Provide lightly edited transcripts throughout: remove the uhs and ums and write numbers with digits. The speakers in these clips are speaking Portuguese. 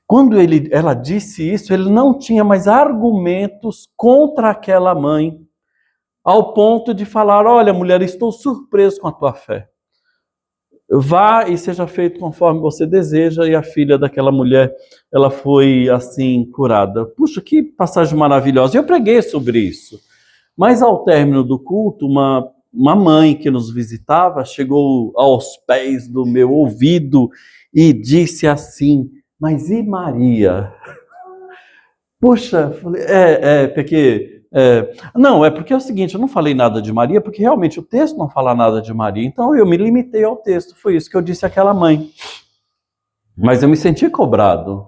Quando ela disse isso, ele não tinha mais argumentos contra aquela mãe, ao ponto de falar: olha, mulher, estou surpreso com a tua fé. Vá e seja feito conforme você deseja. E a filha daquela mulher, ela foi assim curada. Puxa, que passagem maravilhosa. Eu preguei sobre isso. Mas ao término do culto, uma mãe que nos visitava chegou aos pés do meu ouvido e disse assim: mas e Maria? Puxa, não, é porque é o seguinte, eu não falei nada de Maria, porque realmente o texto não fala nada de Maria, então eu me limitei ao texto, foi isso que eu disse àquela mãe. Mas eu me senti cobrado,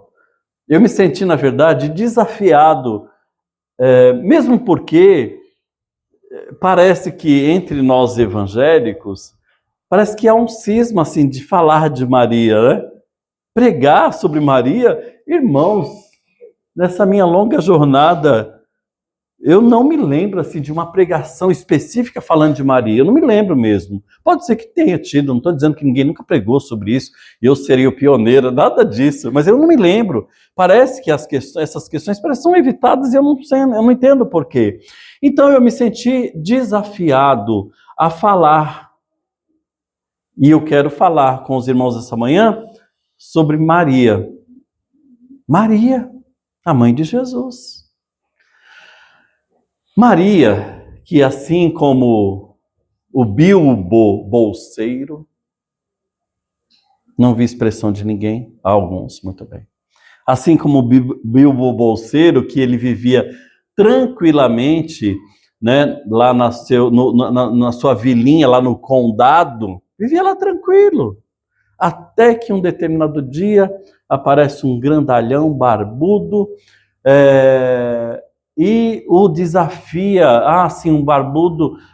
eu me senti, na verdade, desafiado, mesmo porque parece que entre nós evangélicos, parece que há um cisma assim de falar de Maria, né? Pregar sobre Maria, irmãos, nessa minha longa jornada, eu não me lembro assim de uma pregação específica falando de Maria, eu não me lembro mesmo. Pode ser que tenha tido, não estou dizendo que ninguém nunca pregou sobre isso, e eu seria o pioneiro, nada disso, mas eu não me lembro. Parece que essas questões são evitadas e eu não entendo por quê. Então eu me senti desafiado a falar, e eu quero falar com os irmãos essa manhã sobre Maria. Maria, a mãe de Jesus. Maria, que assim como o Bilbo Bolseiro, não vi expressão de ninguém, alguns, muito bem. Assim como o Bilbo Bolseiro, que ele vivia tranquilamente, né, lá na sua vilinha, lá no condado, vivia lá tranquilo. Até que um determinado dia aparece um grandalhão barbudo, e o desafia, um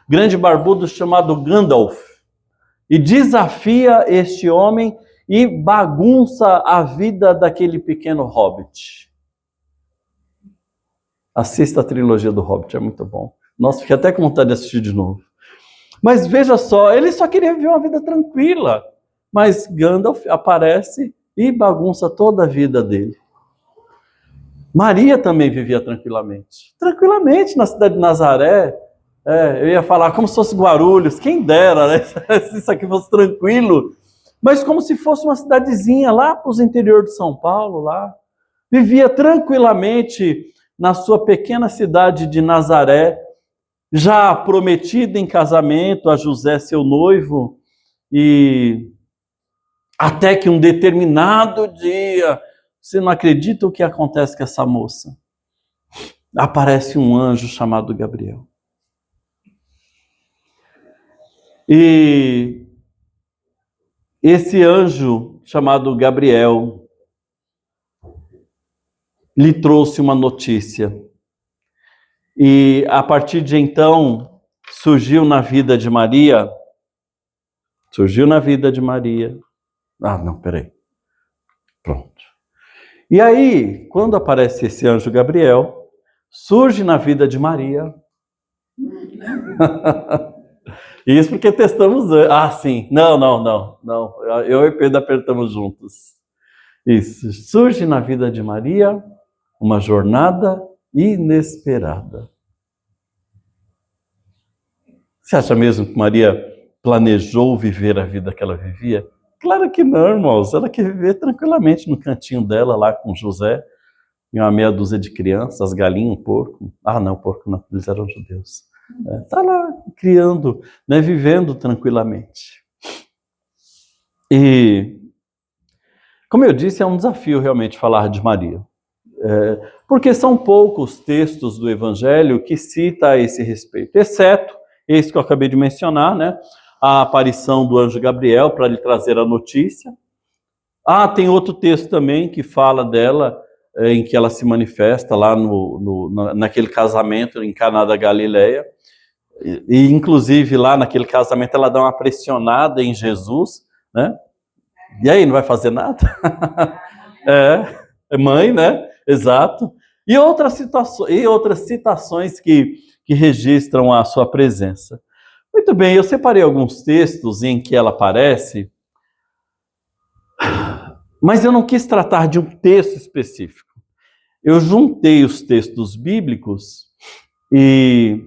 grande barbudo chamado Gandalf, e desafia este homem e bagunça a vida daquele pequeno hobbit. Assista a trilogia do Hobbit, é muito bom. Nossa, fiquei até com vontade de assistir de novo. Mas veja só, ele só queria viver uma vida tranquila, mas Gandalf aparece e bagunça toda a vida dele. Maria também vivia tranquilamente. Tranquilamente na cidade de Nazaré. Eu ia falar como se fosse Guarulhos, quem dera, né? Se isso aqui fosse tranquilo. Mas como se fosse uma cidadezinha lá para os interior de São Paulo, lá. Vivia tranquilamente na sua pequena cidade de Nazaré, já prometida em casamento a José, seu noivo, e até que um determinado dia, você não acredita o que acontece com essa moça? Aparece um anjo chamado Gabriel. E esse anjo chamado Gabriel lhe trouxe uma notícia. E a partir de então, surgiu na vida de Maria. Pronto. E aí, quando aparece esse anjo Gabriel, surge na vida de Maria. Isso porque testamos. Sim. Não. Eu e Pedro apertamos juntos. Isso. Surge na vida de Maria uma jornada inesperada. Você acha mesmo que Maria planejou viver a vida que ela vivia? Claro que não, irmãos. Ela quer viver tranquilamente no cantinho dela, lá com José, e uma meia dúzia de crianças, galinha, um porco. Não, porco não, eles eram judeus. Está lá criando, né, vivendo tranquilamente. E, como eu disse, é um desafio realmente falar de Maria. Porque são poucos textos do Evangelho que citam a esse respeito, exceto esse que eu acabei de mencionar, né? A aparição do anjo Gabriel para lhe trazer a notícia. Tem outro texto também que fala dela, em que ela se manifesta lá naquele casamento em Caná da Galileia. E inclusive lá naquele casamento ela dá uma pressionada em Jesus, né? E aí, não vai fazer nada? É mãe, né? Exato. E outras citações que registram a sua presença. Muito bem, eu separei alguns textos em que ela aparece. Mas eu não quis tratar de um texto específico. Eu juntei os textos bíblicos e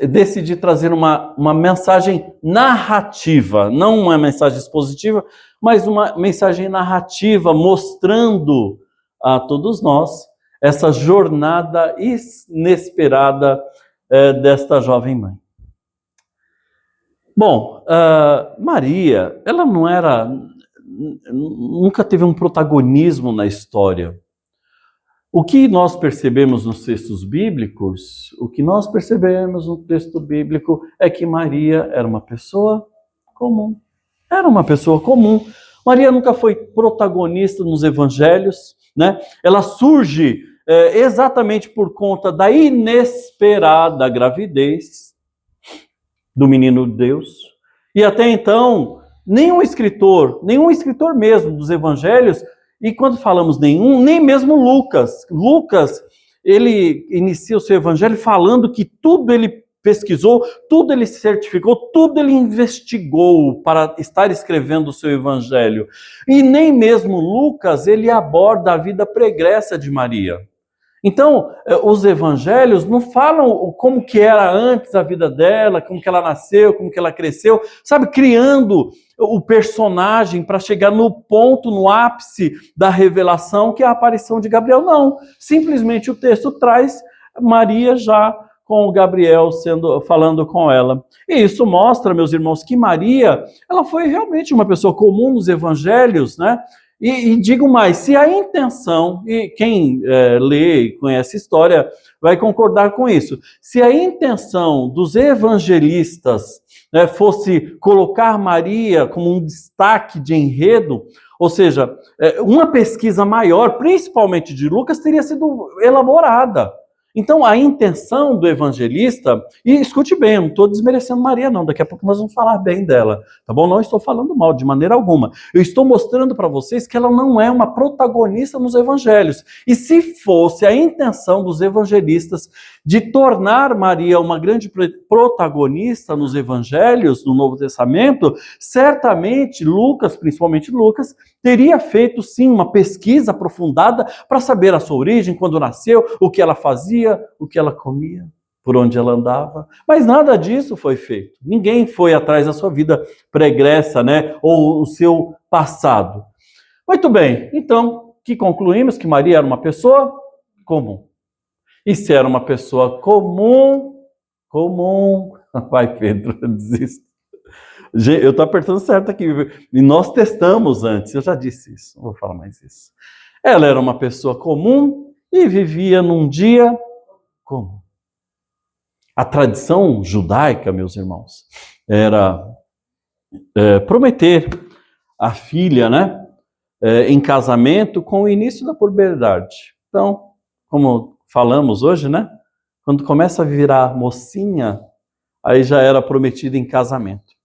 decidi trazer uma mensagem narrativa, não uma mensagem expositiva, mas uma mensagem narrativa mostrando a todos nós essa jornada inesperada desta jovem mãe. Bom, Maria, ela nunca teve um protagonismo na história. O que nós percebemos nos textos bíblicos, o que nós percebemos no texto bíblico é que Maria era uma pessoa comum. Era uma pessoa comum. Maria nunca foi protagonista nos evangelhos, né? Ela surge exatamente por conta da inesperada gravidez do menino Deus. E até então, nenhum escritor mesmo dos evangelhos, e quando falamos nenhum, nem mesmo Lucas. Lucas, ele inicia o seu evangelho falando que tudo ele pesquisou, tudo ele certificou, tudo ele investigou para estar escrevendo o seu evangelho. E nem mesmo Lucas, ele aborda a vida pregressa de Maria. Então, os evangelhos não falam como que era antes a vida dela, como que ela nasceu, como que ela cresceu, sabe, criando o personagem para chegar no ponto, no ápice da revelação, que é a aparição de Gabriel. Não, simplesmente o texto traz Maria já com o Gabriel falando com ela. E isso mostra, meus irmãos, que Maria, ela foi realmente uma pessoa comum nos evangelhos, né? E digo mais, se a intenção, e quem lê e conhece a história vai concordar com isso, se a intenção dos evangelistas fosse colocar Maria como um destaque de enredo, ou seja, uma pesquisa maior, principalmente de Lucas, teria sido elaborada. Então, a intenção do evangelista, e escute bem, eu não estou desmerecendo Maria não, daqui a pouco nós vamos falar bem dela, tá bom? Não estou falando mal de maneira alguma. Eu estou mostrando para vocês que ela não é uma protagonista nos evangelhos. E se fosse a intenção dos evangelistas de tornar Maria uma grande protagonista nos evangelhos, no Novo Testamento, certamente Lucas, principalmente Lucas, teria feito sim uma pesquisa aprofundada para saber a sua origem, quando nasceu, o que ela fazia, o que ela comia, por onde ela andava. Mas nada disso foi feito. Ninguém foi atrás da sua vida pregressa, né? Ou o seu passado. Muito bem, então, que concluímos que Maria era uma pessoa comum. E se era uma pessoa comum, vai Pedro, eu desisto. Eu estou apertando certo aqui, e nós testamos antes, eu já disse isso, não vou falar mais isso. Ela era uma pessoa comum e vivia num dia comum. A tradição judaica, meus irmãos, era prometer a filha, né, em casamento com o início da puberdade. Então, como falamos hoje, né, quando começa a virar mocinha, aí já era prometida em casamento.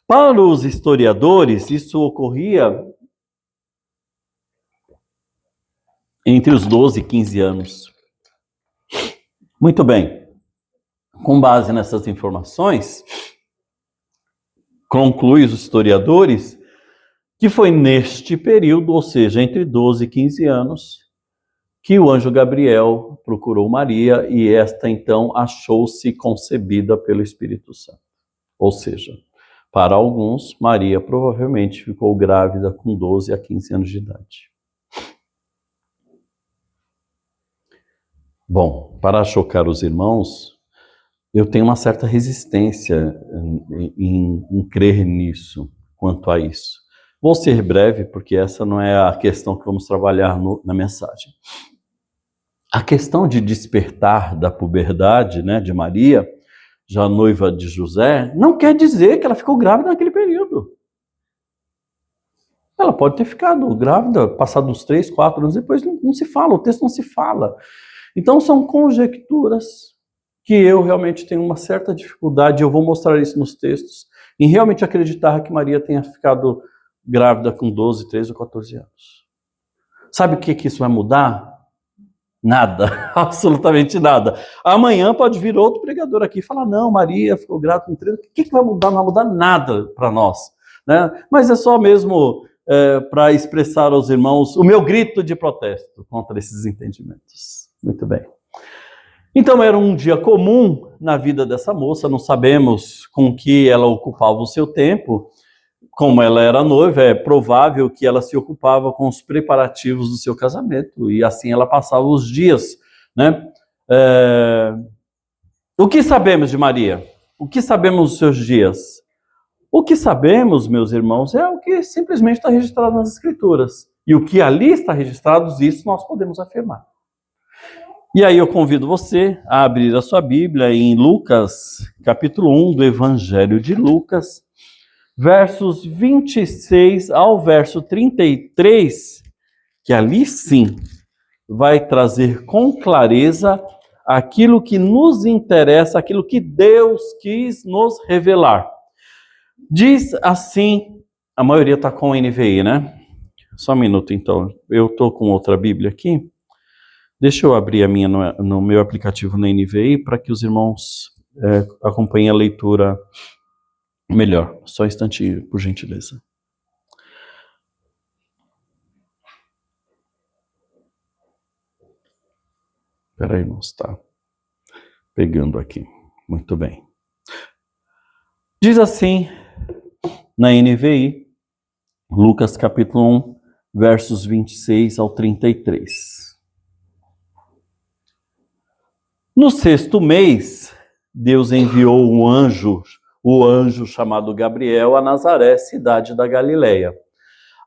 Para os historiadores, isso ocorria entre os 12 e 15 anos. Muito bem. Com base nessas informações, conclui os historiadores que foi neste período, ou seja, entre 12 e 15 anos, que o anjo Gabriel procurou Maria e esta então achou-se concebida pelo Espírito Santo. Ou seja, para alguns, Maria provavelmente ficou grávida com 12 a 15 anos de idade. Bom, para chocar os irmãos, eu tenho uma certa resistência em crer nisso, quanto a isso. Vou ser breve, porque essa não é a questão que vamos trabalhar na mensagem. A questão de despertar da puberdade, né, de Maria, já noiva de José, não quer dizer que ela ficou grávida naquele período. Ela pode ter ficado grávida, passado uns 3, 4 anos, depois não se fala, o texto não se fala. Então são conjecturas que eu realmente tenho uma certa dificuldade, eu vou mostrar isso nos textos, em realmente acreditar que Maria tenha ficado grávida com 12, 13 ou 14 anos. Sabe o que isso vai mudar? Nada, absolutamente nada. Amanhã pode vir outro pregador aqui e falar, não, Maria ficou grávida com 13, o que vai mudar? Não vai mudar nada para nós, né? Mas é só mesmo para expressar aos irmãos o meu grito de protesto contra esses entendimentos. Muito bem. Então era um dia comum na vida dessa moça, não sabemos com que ela ocupava o seu tempo. Como ela era noiva, é provável que ela se ocupava com os preparativos do seu casamento, e assim ela passava os dias, né? O que sabemos de Maria? O que sabemos dos seus dias? O que sabemos, meus irmãos, é o que simplesmente está registrado nas Escrituras. E o que ali está registrado, isso nós podemos afirmar. E aí eu convido você a abrir a sua Bíblia em Lucas, capítulo 1 do Evangelho de Lucas, versos 26 ao verso 33, que ali sim vai trazer com clareza aquilo que nos interessa, aquilo que Deus quis nos revelar. Diz assim, a maioria está com NVI, né? Só um minuto então, eu estou com outra Bíblia aqui. Deixa eu abrir a minha no meu aplicativo na NVI para que os irmãos acompanhem a leitura melhor. Só um instantinho, por gentileza. Espera aí, irmãos, está pegando aqui. Muito bem. Diz assim, na NVI, Lucas capítulo 1, versos 26 ao 33. No 6º mês, Deus enviou um anjo, o anjo chamado Gabriel, a Nazaré, cidade da Galileia,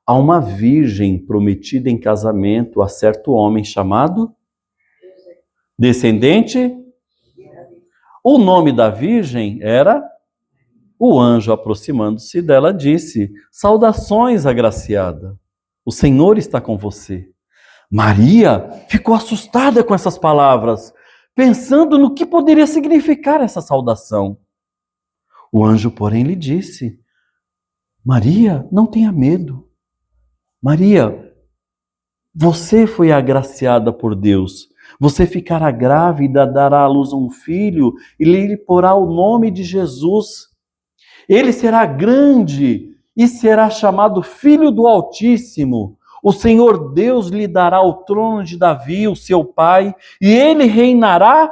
a uma virgem prometida em casamento a certo homem chamado descendente. O nome da virgem era... O anjo, aproximando-se dela, disse: saudações, agraciada, o Senhor está com você. Maria ficou assustada com essas palavras, pensando no que poderia significar essa saudação. O anjo, porém, lhe disse: Maria, não tenha medo. Maria, você foi agraciada por Deus. Você ficará grávida, dará à luz um filho e lhe porá o nome de Jesus. Ele será grande e será chamado Filho do Altíssimo. O Senhor Deus lhe dará o trono de Davi, o seu pai, e ele reinará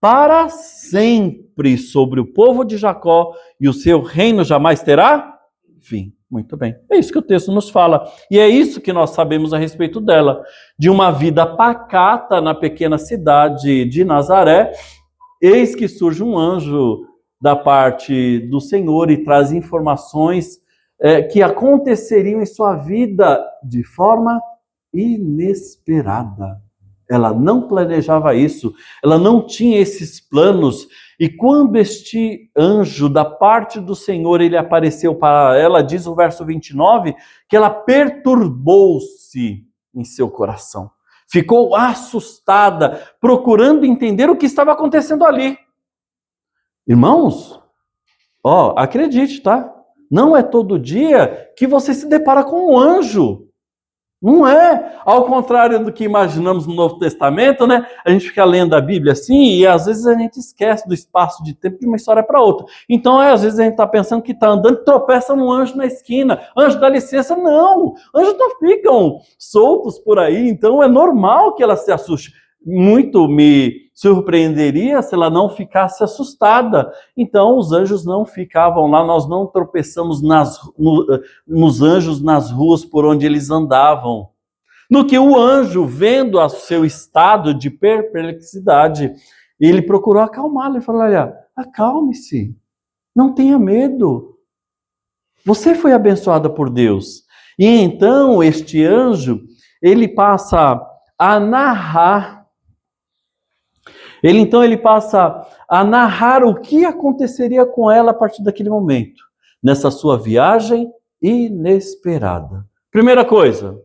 para sempre sobre o povo de Jacó, e o seu reino jamais terá fim. Muito bem. É isso que o texto nos fala. E é isso que nós sabemos a respeito dela. De uma vida pacata na pequena cidade de Nazaré, eis que surge um anjo da parte do Senhor e traz informações que aconteceriam em sua vida de forma inesperada. Ela não planejava isso, ela não tinha esses planos, e quando este anjo da parte do Senhor, ele apareceu para ela, diz o verso 29, que ela perturbou-se em seu coração. Ficou assustada, procurando entender o que estava acontecendo ali. Irmãos, acredite, tá? Não é todo dia que você se depara com um anjo. Não é. Ao contrário do que imaginamos no Novo Testamento, né? A gente fica lendo a Bíblia assim e às vezes a gente esquece do espaço de tempo de uma história para outra. Então, às vezes a gente está pensando que está andando e tropeça num anjo na esquina. Anjo, dá licença. Não. Anjos não ficam soltos por aí. Então, é normal que ela se assuste. Muito me surpreenderia se ela não ficasse assustada. Então, os anjos não ficavam lá, nós não tropeçamos nos anjos nas ruas por onde eles andavam. No que o anjo, vendo o seu estado de perplexidade, ele procurou acalmá-la e falou: olha, acalme-se, não tenha medo. Você foi abençoada por Deus. E então, este anjo, ele passa a narrar Ele passa a narrar o que aconteceria com ela a partir daquele momento, nessa sua viagem inesperada. Primeira coisa,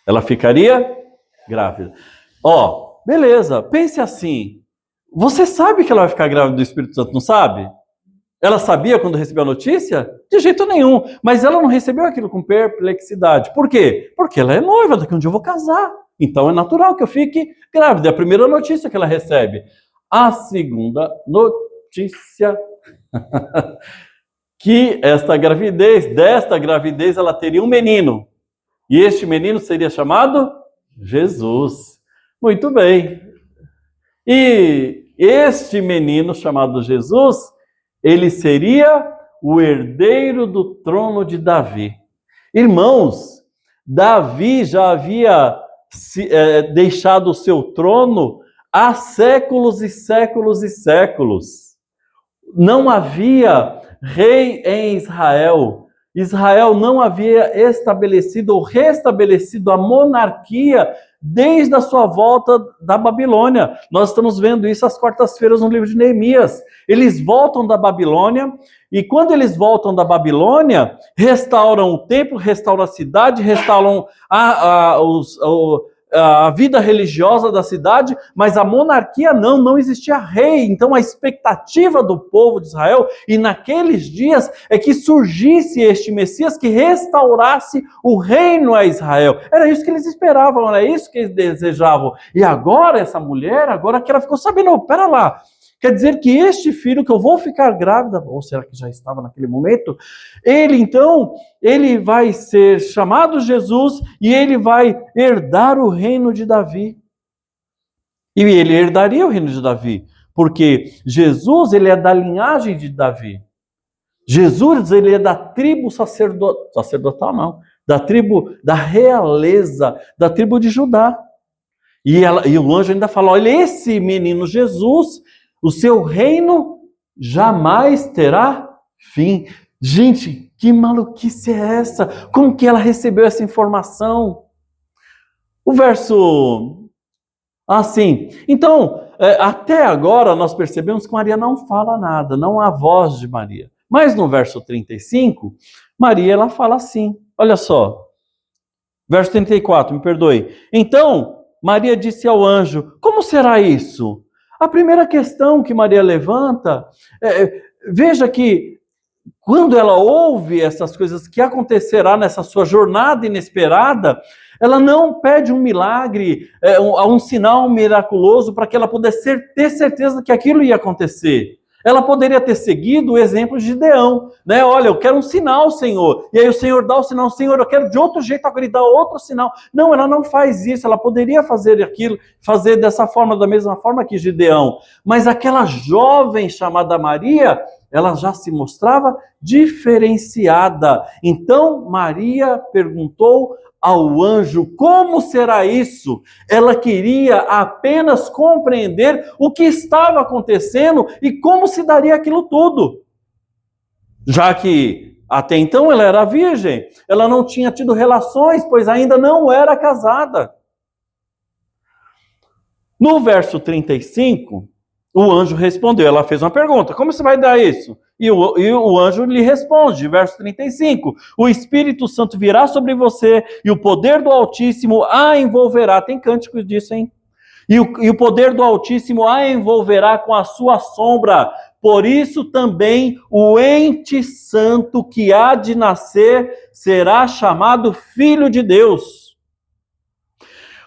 ela ficaria grávida. Beleza, pense assim, você sabe que ela vai ficar grávida do Espírito Santo, não sabe? Ela sabia quando recebeu a notícia? De jeito nenhum, mas ela não recebeu aquilo com perplexidade. Por quê? Porque ela é noiva, daqui a um dia eu vou casar. Então é natural que eu fique grávida. É a primeira notícia que ela recebe. A segunda notícia que desta gravidez, ela teria um menino. E este menino seria chamado Jesus. Muito bem. E este menino chamado Jesus, ele seria o herdeiro do trono de Davi. Irmãos, Davi já havia deixado o seu trono há séculos e séculos e séculos. Não havia rei em Israel. Israel não havia estabelecido ou restabelecido a monarquia desde a sua volta da Babilônia. Nós estamos vendo isso às quartas-feiras no livro de Neemias. Eles voltam da Babilônia, e quando eles voltam da Babilônia, restauram o templo, restauram a cidade, restauram a vida religiosa da cidade, mas a monarquia não existia rei. Então a expectativa do povo de Israel, e naqueles dias, é que surgisse este Messias que restaurasse o reino a Israel. Era isso que eles esperavam, era isso que eles desejavam. E agora essa mulher, agora que ela ficou sabendo, pera lá, quer dizer que este filho que eu vou ficar grávida, ou será que já estava naquele momento? Ele vai ser chamado Jesus e ele vai herdar o reino de Davi. E ele herdaria o reino de Davi, porque Jesus, ele é da linhagem de Davi. Jesus, ele é da tribo sacerdotal, não, da tribo da realeza, da tribo de Judá. E o anjo ainda fala, olha, esse menino Jesus, o seu reino jamais terá fim. Gente, que maluquice é essa? Como que ela recebeu essa informação? O verso... Então, até agora nós percebemos que Maria não fala nada, não há voz de Maria. Mas no verso 35, Maria, ela fala assim, olha só. Verso 34, me perdoe. Então, Maria disse ao anjo, como será isso? A primeira questão que Maria levanta, veja que quando ela ouve essas coisas que acontecerá nessa sua jornada inesperada, ela não pede um milagre, um sinal miraculoso para que ela pudesse ter certeza que aquilo ia acontecer. Ela poderia ter seguido o exemplo de Gideão, né? Olha, eu quero um sinal, Senhor. E aí o Senhor dá o sinal, Senhor, eu quero de outro jeito, agora ele dá outro sinal. Não, ela não faz isso, ela poderia fazer aquilo, fazer dessa forma, da mesma forma que Gideão. Mas aquela jovem chamada Maria, ela já se mostrava diferenciada. Então Maria perguntou ao anjo, como será isso? Ela queria apenas compreender o que estava acontecendo e como se daria aquilo tudo. Já que até então ela era virgem, ela não tinha tido relações, pois ainda não era casada. No verso 35, o anjo respondeu, ela fez uma pergunta, como você vai dar isso? E o anjo lhe responde, verso 35, o Espírito Santo virá sobre você e o poder do Altíssimo a envolverá. Tem cântico disso, hein? E o poder do Altíssimo a envolverá com a sua sombra. Por isso também o ente santo que há de nascer será chamado Filho de Deus.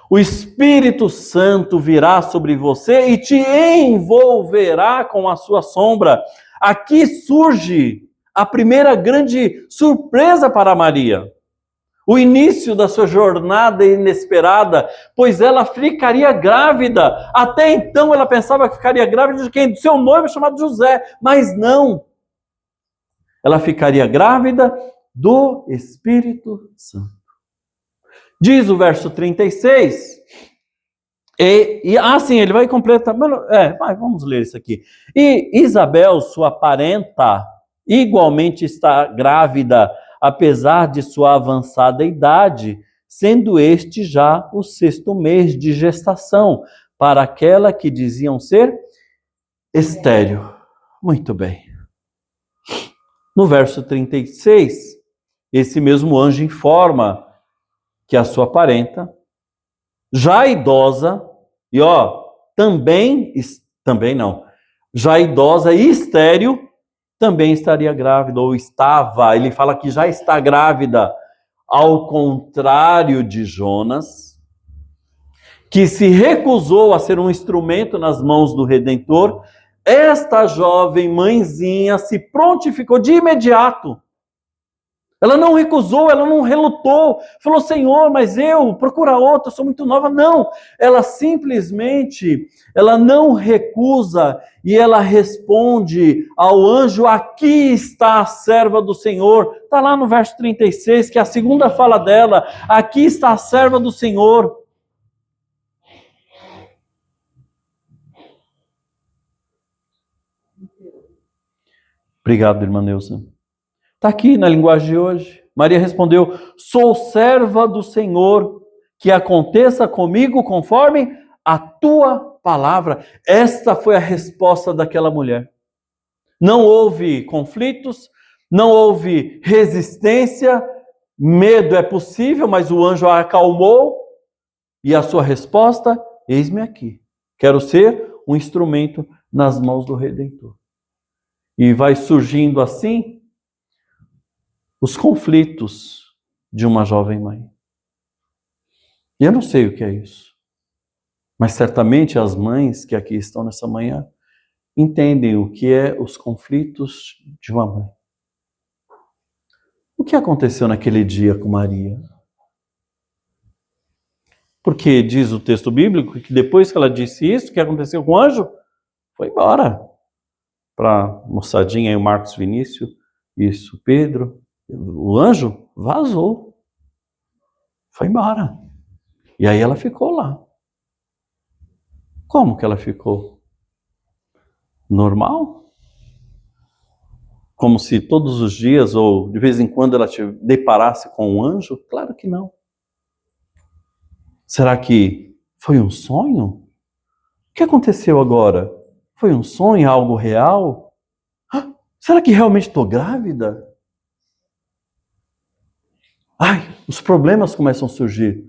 O Espírito Santo virá sobre você e te envolverá com a sua sombra. Aqui surge a primeira grande surpresa para Maria. O início da sua jornada inesperada, pois ela ficaria grávida. Até então ela pensava que ficaria grávida de quem? Do seu noivo chamado José. Mas não. Ela ficaria grávida do Espírito Santo. Diz o verso 36, ele vai completar, vamos ler isso aqui. E Isabel, sua parenta, igualmente está grávida, apesar de sua avançada idade, sendo este já o 6º mês de gestação, para aquela que diziam ser estéril. Muito bem. No verso 36, esse mesmo anjo informa que a sua parenta, já idosa, já idosa e estéril, também estaria grávida, ou estava, ele fala que já está grávida, ao contrário de Jonas, que se recusou a ser um instrumento nas mãos do Redentor, Esta jovem mãezinha se prontificou de imediato. Ela não recusou, ela não relutou. Falou, Senhor, mas procura outra, eu sou muito nova. Não, ela simplesmente, ela não recusa e ela responde ao anjo, aqui está a serva do Senhor. Está lá no verso 36, que é a segunda fala dela, aqui está a serva do Senhor. Obrigado, irmã Neuza. Está aqui na linguagem de hoje. Maria respondeu, sou serva do Senhor, que aconteça comigo conforme a tua palavra. Esta foi a resposta daquela mulher. Não houve conflitos, não houve resistência, medo é possível, mas o anjo a acalmou. E a sua resposta, eis-me aqui. Quero ser um instrumento nas mãos do Redentor. E vai surgindo assim os conflitos de uma jovem mãe. E eu não sei o que é isso. Mas certamente as mães que aqui estão nessa manhã entendem o que é os conflitos de uma mãe. O que aconteceu naquele dia com Maria? Porque diz o texto bíblico que depois que ela disse isso, o que aconteceu com o anjo? Foi embora. Para a moçadinha aí, o Marcos Vinícius, isso, Pedro, o anjo vazou. Foi embora. E aí ela ficou lá. Como que ela ficou? Normal? Como se todos os dias ou de vez em quando ela se deparasse com um anjo? Claro que não. Será que foi um sonho? O que aconteceu agora? Foi um sonho, algo real? Será que realmente estou grávida? Ai, os problemas começam a surgir.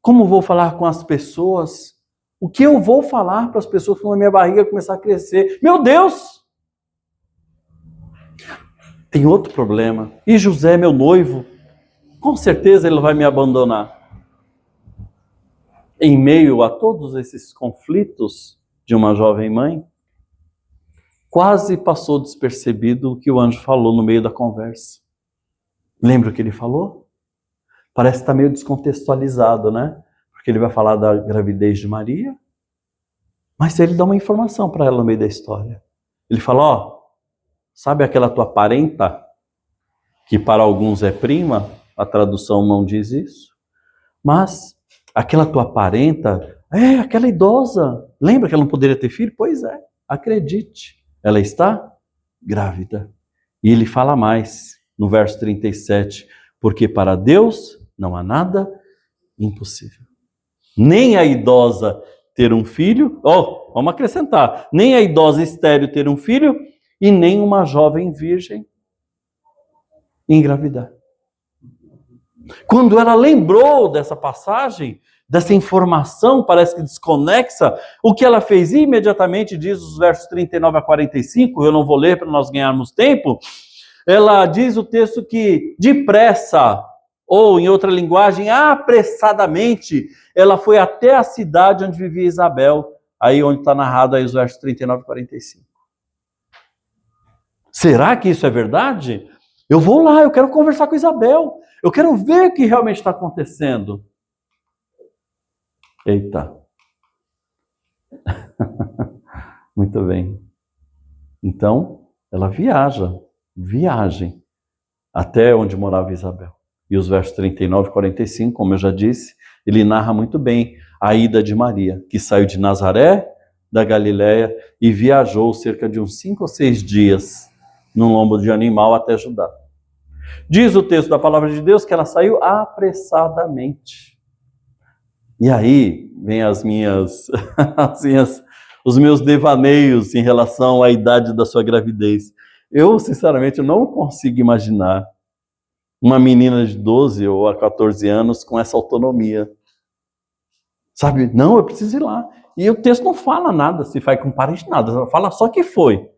Como vou falar com as pessoas? O que eu vou falar para as pessoas quando a minha barriga começar a crescer? Meu Deus! Tem outro problema. E José, meu noivo? Com certeza ele vai me abandonar. Em meio a todos esses conflitos de uma jovem mãe, quase passou despercebido o que o anjo falou no meio da conversa. Lembra o que ele falou? Parece que está meio descontextualizado, né? Porque ele vai falar da gravidez de Maria, mas ele dá uma informação para ela no meio da história. Ele fala, ó, sabe aquela tua parenta, que para alguns é prima, a tradução não diz isso, mas aquela tua parenta, aquela idosa, lembra que ela não poderia ter filho? Pois é, acredite, ela está grávida. E ele fala mais, no verso 37, porque para Deus não há nada impossível. Nem a idosa ter um filho, vamos acrescentar, nem a idosa estéril ter um filho, e nem uma jovem virgem engravidar. Quando ela lembrou dessa passagem, dessa informação, parece que desconexa, o que ela fez imediatamente, diz os versos 39 a 45, eu não vou ler para nós ganharmos tempo, ela diz o texto que depressa, ou em outra linguagem, apressadamente, ela foi até a cidade onde vivia Isabel, aí onde está narrado aí os versos 39 e 45. Será que isso é verdade? Eu vou lá, eu quero conversar com Isabel, eu quero ver o que realmente está acontecendo. Eita. Muito bem. Então, ela viagem, até onde morava Isabel. E os versos 39 e 45, como eu já disse, ele narra muito bem a ida de Maria, que saiu de Nazaré, da Galiléia, e viajou cerca de uns 5 ou 6 dias num lombo de animal até Judá. Diz o texto da palavra de Deus que ela saiu apressadamente. E aí vem os meus devaneios em relação à idade da sua gravidez. Eu, sinceramente, não consigo imaginar uma menina de 12 ou 14 anos com essa autonomia. Sabe? Não, eu preciso ir lá. E o texto não fala nada, se vai com parente, nada. Ela fala só que foi.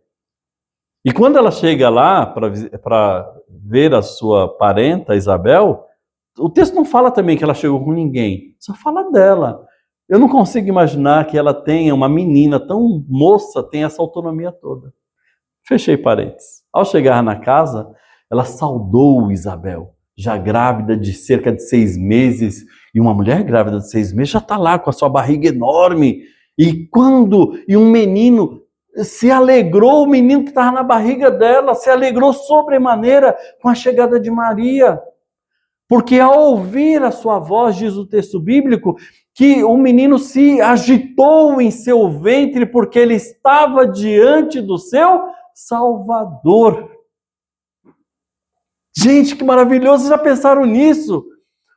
E quando ela chega lá para ver a sua parenta, Isabel, o texto não fala também que ela chegou com ninguém. Só fala dela. Eu não consigo imaginar que ela tenha, uma menina tão moça, tenha essa autonomia toda. Fechei parênteses. Ao chegar na casa, ela saudou Isabel, já grávida de cerca de 6 meses. E uma mulher grávida de 6 meses já está lá com a sua barriga enorme. E um menino se alegrou, o menino que estava na barriga dela, se alegrou sobremaneira com a chegada de Maria. Porque ao ouvir a sua voz, diz o texto bíblico, que o menino se agitou em seu ventre porque ele estava diante do seu Salvador. Gente, que maravilhoso, vocês já pensaram nisso?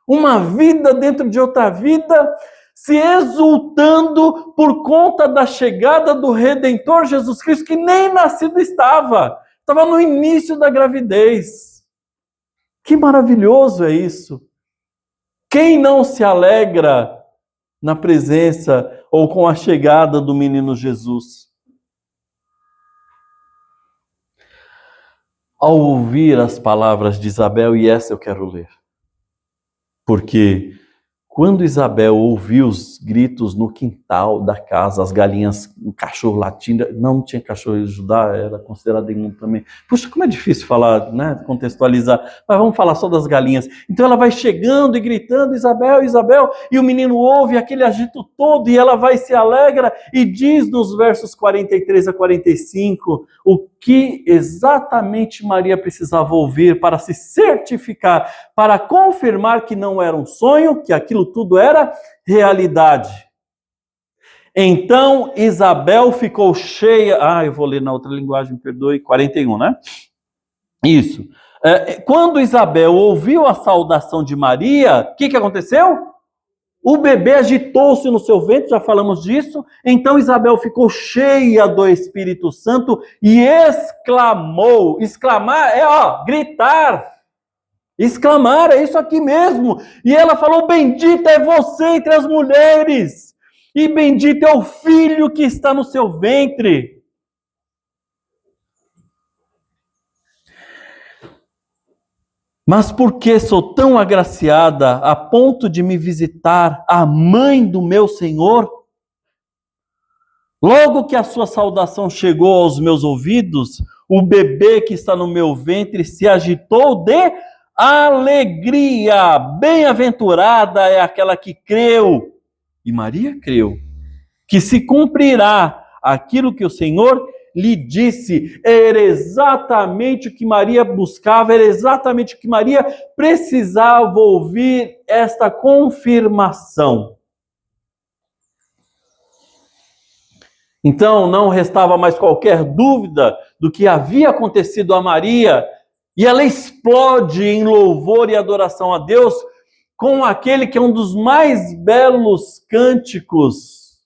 Uma vida dentro de outra vida, se exultando por conta da chegada do Redentor Jesus Cristo, que nem nascido estava no início da gravidez. Que maravilhoso é isso! Quem não se alegra na presença ou com a chegada do menino Jesus? Ao ouvir as palavras de Isabel, e essa eu quero ler, porque quando Isabel ouviu os gritos no quintal da casa, as galinhas, o cachorro latindo, não tinha cachorro em Judá, era considerado imundo também. Puxa, como é difícil falar, né, contextualizar, mas vamos falar só das galinhas. Então ela vai chegando e gritando, Isabel, Isabel, e o menino ouve aquele agito todo, e ela vai se alegra, e diz nos versos 43 a 45, o que exatamente Maria precisava ouvir para se certificar, para confirmar que não era um sonho, que aquilo tudo era realidade. Então Isabel ficou cheia. Eu vou ler na outra linguagem, perdoe, 41, né? Isso. Quando Isabel ouviu a saudação de Maria, o que aconteceu? O bebê agitou-se no seu ventre, já falamos disso. Então Isabel ficou cheia do Espírito Santo e exclamou. Exclamar é gritar. Exclamar, é isso aqui mesmo. E ela falou, bendita é você entre as mulheres. E bendito é o filho que está no seu ventre. Mas por que sou tão agraciada a ponto de me visitar a mãe do meu Senhor? Logo que a sua saudação chegou aos meus ouvidos, o bebê que está no meu ventre se agitou de alegria. Bem-aventurada é aquela que creu, e Maria creu, que se cumprirá aquilo que o Senhor lhe disse. Era exatamente o que Maria buscava, era exatamente o que Maria precisava ouvir, esta confirmação. Então não restava mais qualquer dúvida do que havia acontecido a Maria, e ela explode em louvor e adoração a Deus com aquele que é um dos mais belos cânticos,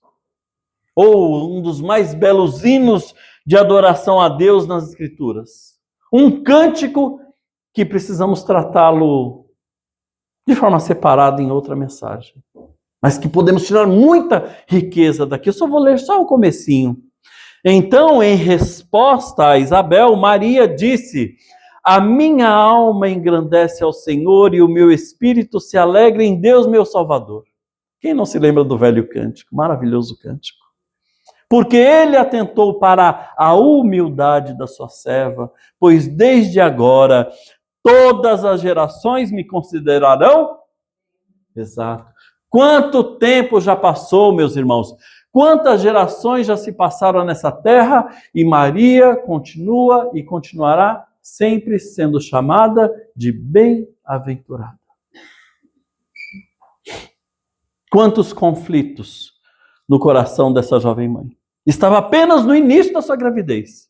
ou um dos mais belos hinos de adoração a Deus nas Escrituras. Um cântico que precisamos tratá-lo de forma separada em outra mensagem, mas que podemos tirar muita riqueza daqui. Eu só vou ler só o comecinho. Então, em resposta a Isabel, Maria disse: a minha alma engrandece ao Senhor e o meu espírito se alegra em Deus, meu Salvador. Quem não se lembra do velho cântico? Maravilhoso cântico. Porque ele atentou para a humildade da sua serva, pois desde agora todas as gerações me considerarão. Exato. Quanto tempo já passou, meus irmãos? Quantas gerações já se passaram nessa terra? E Maria continua e continuará sempre sendo chamada de bem-aventurada. Quantos conflitos no coração dessa jovem mãe. Estava apenas no início da sua gravidez.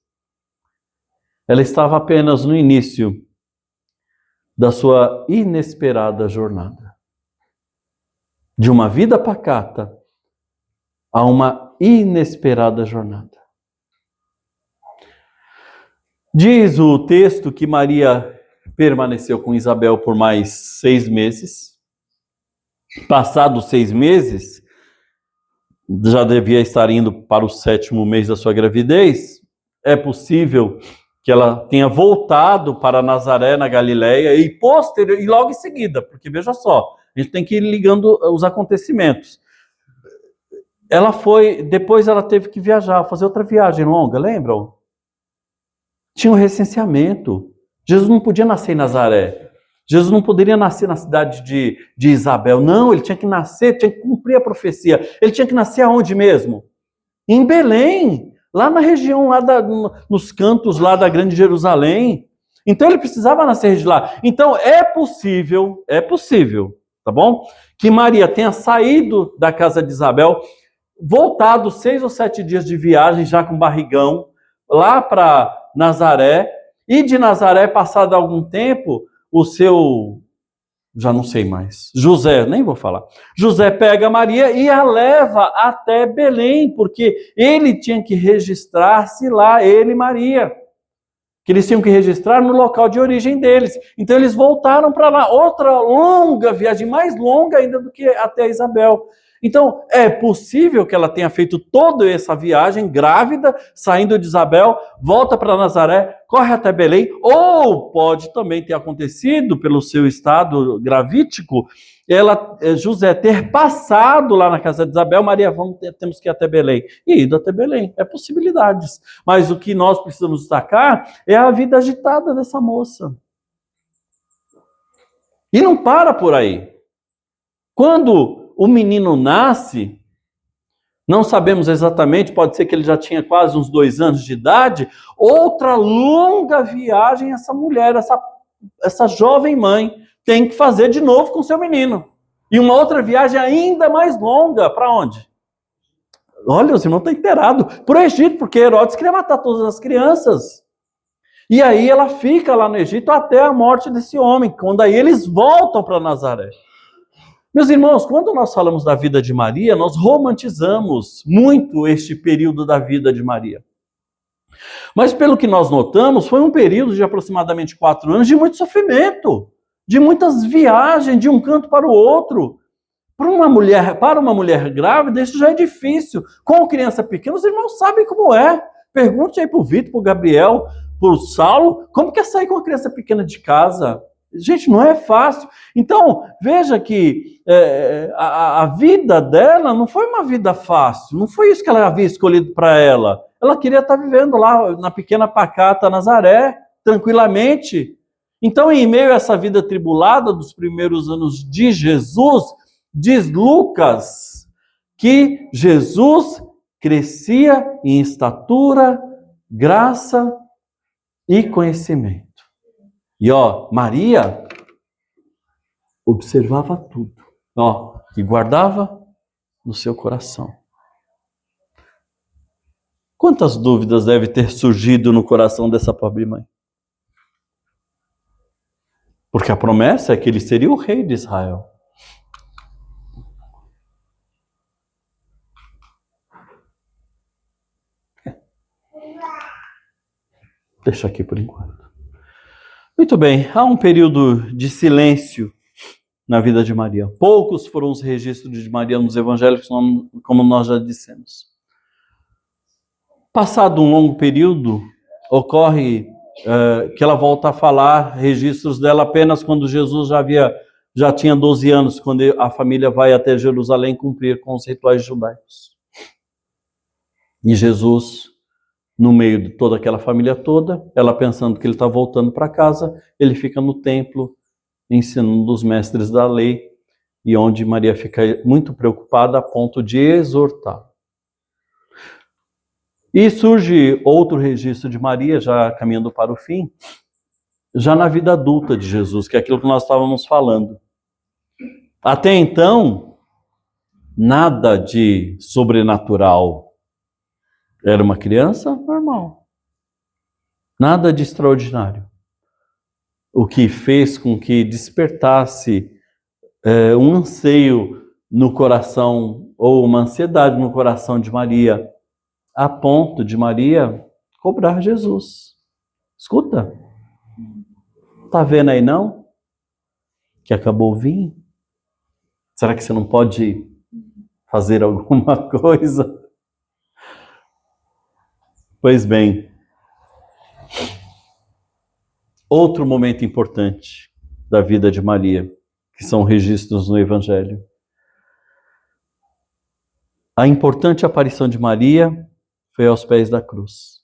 Ela estava apenas no início da sua inesperada jornada. De uma vida pacata a uma inesperada jornada. Diz o texto que Maria permaneceu com Isabel por mais 6 meses. Passados 6 meses, já devia estar indo para o 7º mês da sua gravidez. É possível que ela tenha voltado para Nazaré, na Galileia, e logo em seguida, porque veja só, a gente tem que ir ligando os acontecimentos. depois ela teve que viajar, fazer outra viagem longa, lembram? Tinha um recenseamento. Jesus não podia nascer em Nazaré. Jesus não poderia nascer na cidade de Isabel. Não, ele tinha que nascer, tinha que cumprir a profecia. Ele tinha que nascer aonde mesmo? Em Belém, lá na região, nos cantos lá da Grande Jerusalém. Então ele precisava nascer de lá. Então é possível, tá bom? Que Maria tenha saído da casa de Isabel, voltado 6 ou 7 dias de viagem, já com barrigão, lá para Nazaré, e de Nazaré, passado algum tempo, o seu, já não sei mais, José, nem vou falar, José pega Maria e a leva até Belém, porque ele tinha que registrar-se lá, ele e Maria, que eles tinham que registrar no local de origem deles. Então eles voltaram para lá, outra longa viagem, mais longa ainda do que até Isabel. Então, é possível que ela tenha feito toda essa viagem grávida, saindo de Isabel, volta para Nazaré, corre até Belém, ou pode também ter acontecido, pelo seu estado gravítico, José ter passado lá na casa de Isabel, Maria, temos que ir até Belém, e ido até Belém. É possibilidades. Mas o que nós precisamos destacar é a vida agitada dessa moça. E não para por aí. Quando o menino nasce, não sabemos exatamente, pode ser que ele já tinha quase uns 2 anos de idade, outra longa viagem essa mulher, essa jovem mãe, tem que fazer de novo com seu menino. E uma outra viagem ainda mais longa, para onde? Olha, os irmãos estão inteirados. Para o Egito, porque Herodes queria matar todas as crianças. E aí ela fica lá no Egito até a morte desse homem, quando aí eles voltam para Nazaré. Meus irmãos, quando nós falamos da vida de Maria, nós romantizamos muito este período da vida de Maria. Mas pelo que nós notamos, foi um período de aproximadamente 4 anos de muito sofrimento, de muitas viagens de um canto para o outro. Para uma mulher grávida, isso já é difícil. Com criança pequena, os irmãos sabem como é. Pergunte aí para o Vitor, para o Gabriel, para o Saulo, como que é sair com uma criança pequena de casa? Gente, não é fácil. Então, veja que a vida dela não foi uma vida fácil. Não foi isso que ela havia escolhido para ela. Ela queria estar vivendo lá na pequena pacata Nazaré, tranquilamente. Então, em meio a essa vida tribulada dos primeiros anos de Jesus, diz Lucas que Jesus crescia em estatura, graça e conhecimento. E Maria observava tudo, e guardava no seu coração. Quantas dúvidas deve ter surgido no coração dessa pobre mãe? Porque a promessa é que ele seria o rei de Israel. Deixa aqui por enquanto. Muito bem, há um período de silêncio na vida de Maria. Poucos foram os registros de Maria nos evangelhos, como nós já dissemos. Passado um longo período, ocorre que ela volta a falar, registros dela apenas quando Jesus já tinha 12 anos, quando a família vai até Jerusalém cumprir com os rituais judaicos. E Jesus, no meio de toda aquela família toda, ela pensando que ele está voltando para casa, ele fica no templo, ensinando os mestres da lei, e onde Maria fica muito preocupada a ponto de exortar. E surge outro registro de Maria, já caminhando para o fim, já na vida adulta de Jesus, que é aquilo que nós estávamos falando. Até então, nada de sobrenatural. Era uma criança normal. Nada de extraordinário. O que fez com que despertasse um anseio no coração, ou uma ansiedade no coração de Maria, a ponto de Maria cobrar Jesus. Escuta, tá vendo aí não? Que acabou o vinho? Será que você não pode fazer alguma coisa? Pois bem, outro momento importante da vida de Maria, que são registros no Evangelho. A importante aparição de Maria foi aos pés da cruz.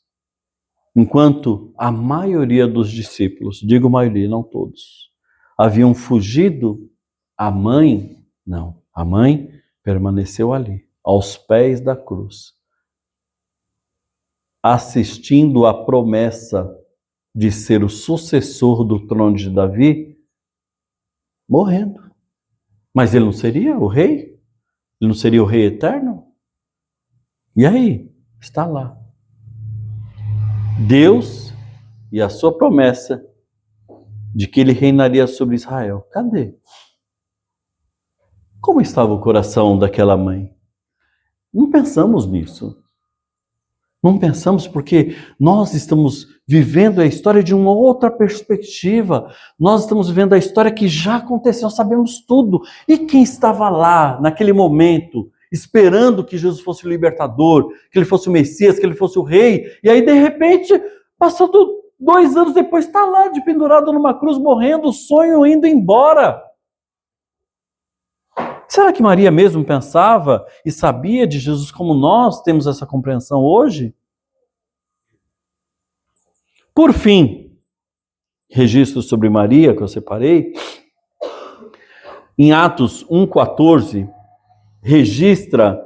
Enquanto a maioria dos discípulos, digo maioria, não todos, haviam fugido, a mãe, não. A mãe permaneceu ali, aos pés da cruz, assistindo à promessa de ser o sucessor do trono de Davi, morrendo. Mas ele não seria o rei? Ele não seria o rei eterno? E aí? Está lá. Deus e a sua promessa de que ele reinaria sobre Israel. Cadê? Como estava o coração daquela mãe? Não pensamos nisso. Não pensamos porque nós estamos vivendo a história de uma outra perspectiva. Nós estamos vivendo a história que já aconteceu, nós sabemos tudo. E quem estava lá, naquele momento, esperando que Jesus fosse o libertador, que ele fosse o Messias, que ele fosse o rei, e aí de repente, passando 2 anos depois, está lá de pendurado numa cruz, morrendo, o sonho indo embora. Será que Maria mesmo pensava e sabia de Jesus como nós temos essa compreensão hoje? Por fim, registro sobre Maria que eu separei, em Atos 1,14, registra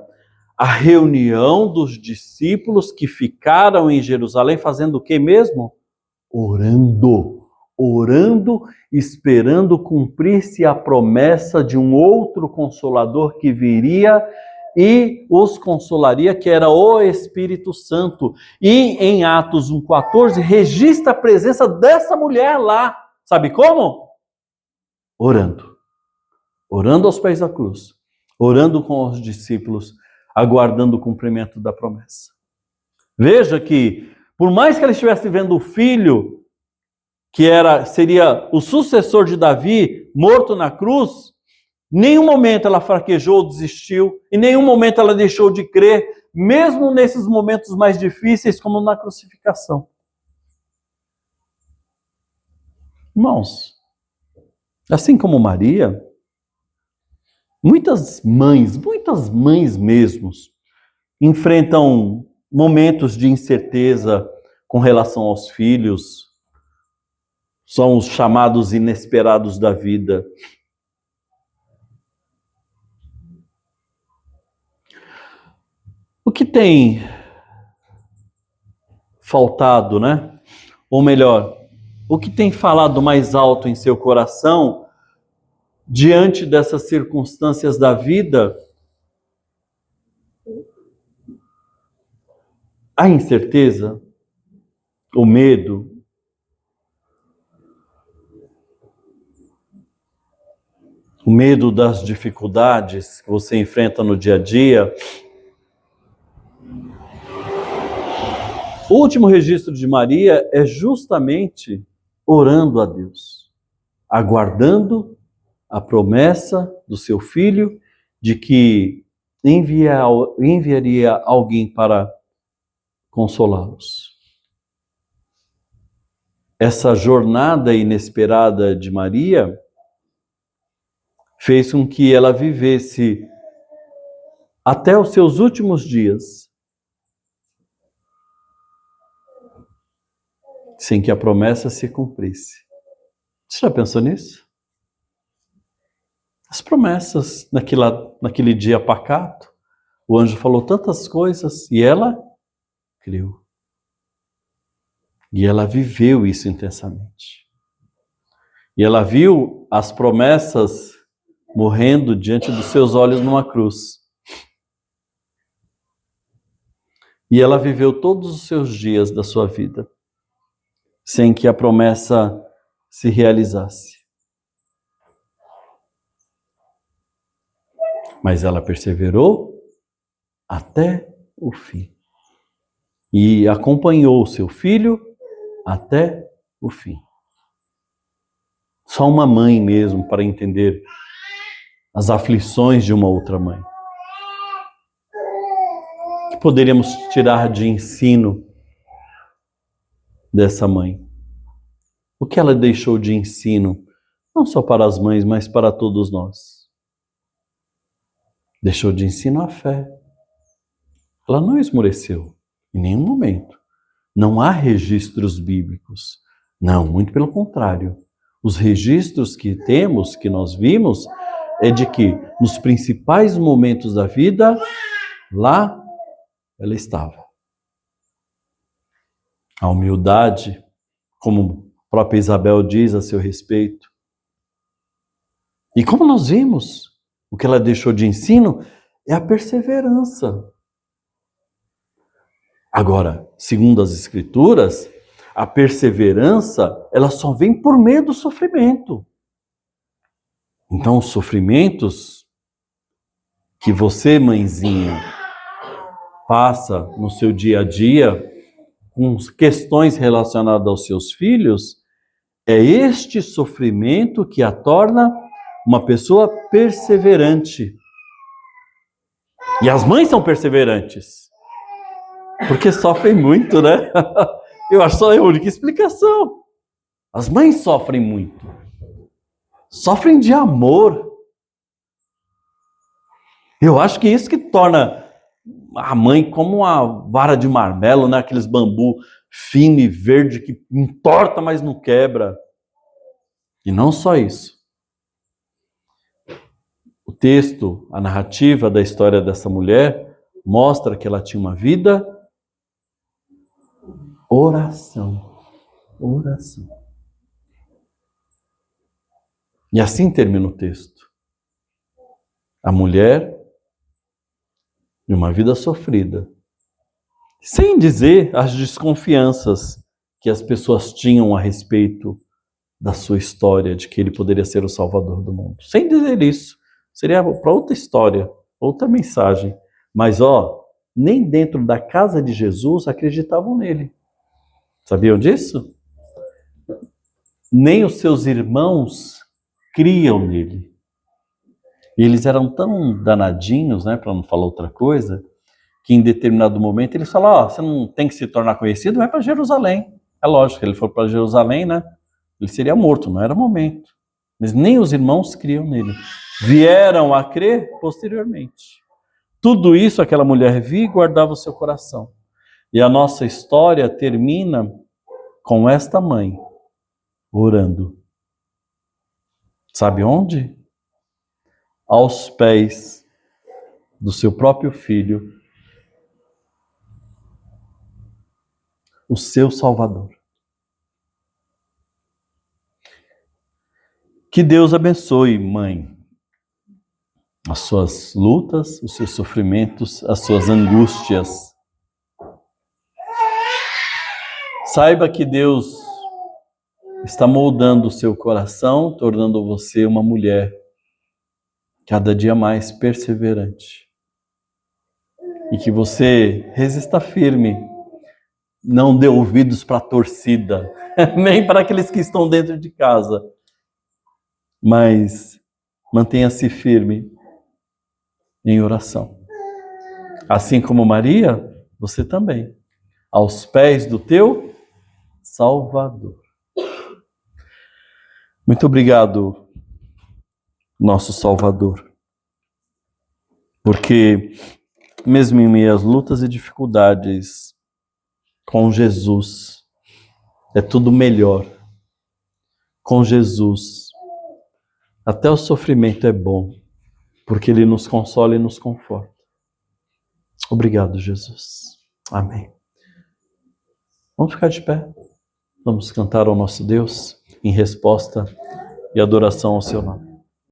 a reunião dos discípulos que ficaram em Jerusalém fazendo o que mesmo? Orando, esperando cumprir-se a promessa de um outro Consolador que viria e os consolaria, que era o Espírito Santo. E em Atos 1,14 registra a presença dessa mulher lá. Sabe como? Orando aos pés da cruz, orando com os discípulos, aguardando o cumprimento da promessa. Veja que, por mais que ela estivesse vendo o filho, que seria o sucessor de Davi, morto na cruz, em nenhum momento ela fraquejou ou desistiu, em nenhum momento ela deixou de crer, mesmo nesses momentos mais difíceis, como na crucificação. Irmãos, assim como Maria, muitas mães mesmo, enfrentam momentos de incerteza com relação aos filhos, são os chamados inesperados da vida. O que tem faltado, né? Ou melhor, o que tem falado mais alto em seu coração diante dessas circunstâncias da vida? A incerteza, o medo, o medo das dificuldades que você enfrenta no dia a dia. O último registro de Maria é justamente orando a Deus, aguardando a promessa do seu filho de que enviaria alguém para consolá-los. Essa jornada inesperada de Maria fez com que ela vivesse até os seus últimos dias sem que a promessa se cumprisse. Você já pensou nisso? As promessas naquele dia pacato, o anjo falou tantas coisas e ela creu. E ela viveu isso intensamente. E ela viu as promessas morrendo diante dos seus olhos numa cruz. E ela viveu todos os seus dias da sua vida sem que a promessa se realizasse. Mas ela perseverou até o fim. E acompanhou o seu filho até o fim. Só uma mãe mesmo para entender as aflições de uma outra mãe. O que poderíamos tirar de ensino dessa mãe? O que ela deixou de ensino, não só para as mães, mas para todos nós? Deixou de ensino a fé. Ela não esmoreceu, em nenhum momento. Não há registros bíblicos. Não, muito pelo contrário. Os registros que temos, que nós vimos, é de que nos principais momentos da vida, lá ela estava. A humildade, como a própria Isabel diz a seu respeito. E como nós vimos, o que ela deixou de ensino é a perseverança. Agora, segundo as Escrituras, a perseverança, ela só vem por meio do sofrimento. Então, os sofrimentos que você, mãezinha, passa no seu dia a dia, com questões relacionadas aos seus filhos, é este sofrimento que a torna uma pessoa perseverante. E as mães são perseverantes, porque sofrem muito, né? Eu acho só a única explicação. As mães sofrem muito. Sofrem de amor. Eu acho que isso que torna a mãe como uma vara de marmelo, né? Aqueles bambu fino e verde que entorta, mas não quebra. E não só isso. O texto, a narrativa da história dessa mulher mostra que ela tinha uma vida oração. Oração. E assim termina o texto. A mulher de uma vida sofrida. Sem dizer as desconfianças que as pessoas tinham a respeito da sua história, de que ele poderia ser o Salvador do mundo. Sem dizer isso. Seria para outra história, outra mensagem. Mas, nem dentro da casa de Jesus acreditavam nele. Sabiam disso? Nem os seus irmãos criam nele. E eles eram tão danadinhos, né, para não falar outra coisa, que em determinado momento eles falaram, você não tem que se tornar conhecido, vai para Jerusalém. É lógico, ele foi para Jerusalém, né? Ele seria morto, não era momento. Mas nem os irmãos criam nele. Vieram a crer posteriormente. Tudo isso aquela mulher via e guardava o seu coração. E a nossa história termina com esta mãe orando. Sabe onde? Aos pés do seu próprio filho, o seu Salvador. Que Deus abençoe, mãe, as suas lutas, os seus sofrimentos, as suas angústias. Saiba que Deus está moldando o seu coração, tornando você uma mulher cada dia mais perseverante. E que você resista firme, não dê ouvidos para a torcida, nem para aqueles que estão dentro de casa, mas mantenha-se firme em oração. Assim como Maria, você também, aos pés do teu Salvador. Muito obrigado, nosso Salvador, porque mesmo em meio às lutas e dificuldades, com Jesus é tudo melhor. Com Jesus, até o sofrimento é bom, porque Ele nos consola e nos conforta. Obrigado, Jesus. Amém. Vamos ficar de pé. Vamos cantar ao nosso Deus em resposta e adoração ao seu nome.